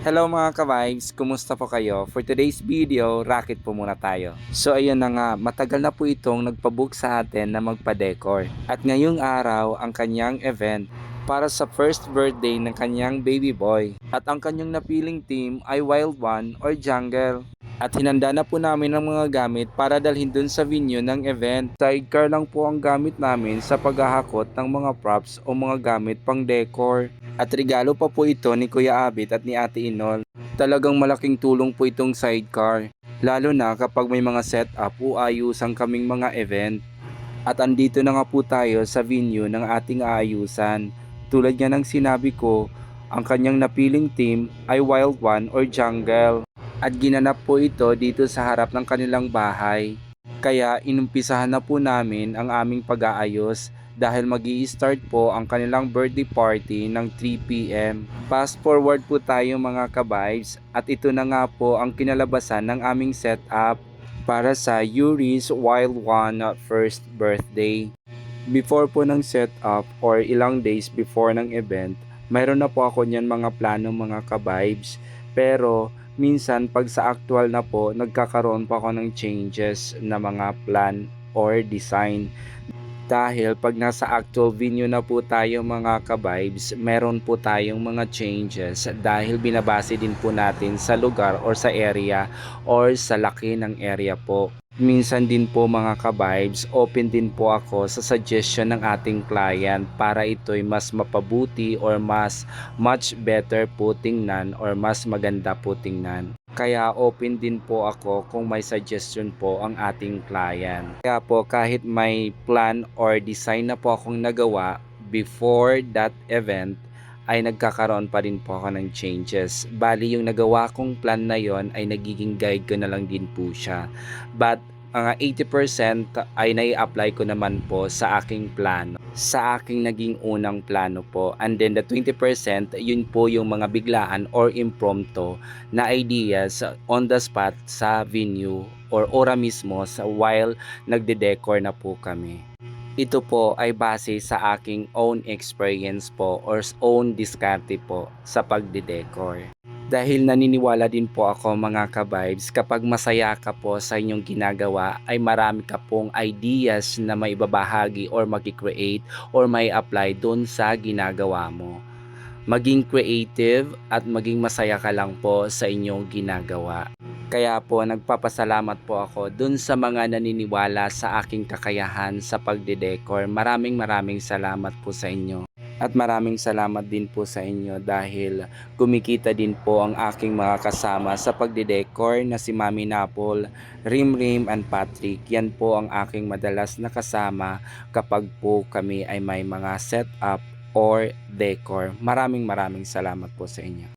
Hello mga ka-vibes, kumusta po kayo? For today's video, racket po muna tayo. So ayun na nga, matagal na po itong nagpabook sa atin na magpa-decor. At ngayong araw, ang kanyang event para sa first birthday ng kanyang baby boy. At ang kanyang napiling team ay Wild One or Jungle. At hinanda na po namin ang mga gamit para dalhin dun sa venue ng event. Sidecar lang po ang gamit namin sa paghahakot ng mga props o mga gamit pang decor. At regalo pa po ito ni Kuya Abit at ni Ate Inol. Talagang malaking tulong po itong sidecar. Lalo na kapag may mga setup o ayusan kaming mga event. At andito na nga po tayo sa venue ng ating aayusan. Tulad nga ng sinabi ko, ang kanyang napiling team ay Wild One or Jungle. At ginanap po ito dito sa harap ng kanilang bahay. Kaya inumpisahan na po namin ang aming pag-aayos dahil magi-start po ang kanilang birthday party ng 3 p.m. Fast forward po tayo mga ka-vibes at ito na nga po ang kinalabasan ng aming setup para sa Yuri's Wild One first birthday. Before po ng setup or ilang days before ng event, mayroon na po ako niyan mga plano mga ka-vibes. Pero minsan pag sa actual na po, nagkakaroon pa ako ng changes na mga plan or design. Dahil pag nasa actual venue na po tayo mga ka-vibes, meron po tayong mga changes dahil binabase din po natin sa lugar or sa area or sa laki ng area po. Minsan din po mga ka-vibes, open din po ako sa suggestion ng ating client para ito'y mas mapabuti or mas much better po tingnan or mas maganda po tingnan. Kaya open din po ako kung may suggestion po ang ating client. Kaya po kahit may plan or design na po akong nagawa before that event, ay nagkakaroon pa rin po ako ng changes. Bali yung nagawa kong plan na yon ay nagiging guide ko na lang din po siya. But mga 80% ay nai-apply ko naman po sa aking plano. Sa aking naging unang plano po. And then the 20%, yun po yung mga biglaan or impromptu na ideas on the spot sa venue or ora mismo while nagde-decor na po kami. Ito po ay base sa aking own experience po or own diskarte po sa pagde-decor. Dahil naniniwala din po ako mga ka-vibes, kapag masaya ka po sa inyong ginagawa ay marami ka pong ideas na may babahagi or mag-create or may apply doon sa ginagawa mo. Maging creative at maging masaya ka lang po sa inyong ginagawa. Kaya po nagpapasalamat po ako dun sa mga naniniwala sa aking kakayahan sa pagde-decor. Maraming salamat po sa inyo. At maraming salamat din po sa inyo dahil kumikita din po ang aking mga kasama sa pagde-decor na si Mami Napol, Rim and Patrick. Yan po ang aking madalas na kasama kapag po kami ay may mga setup or decor. Maraming salamat po sa inyo.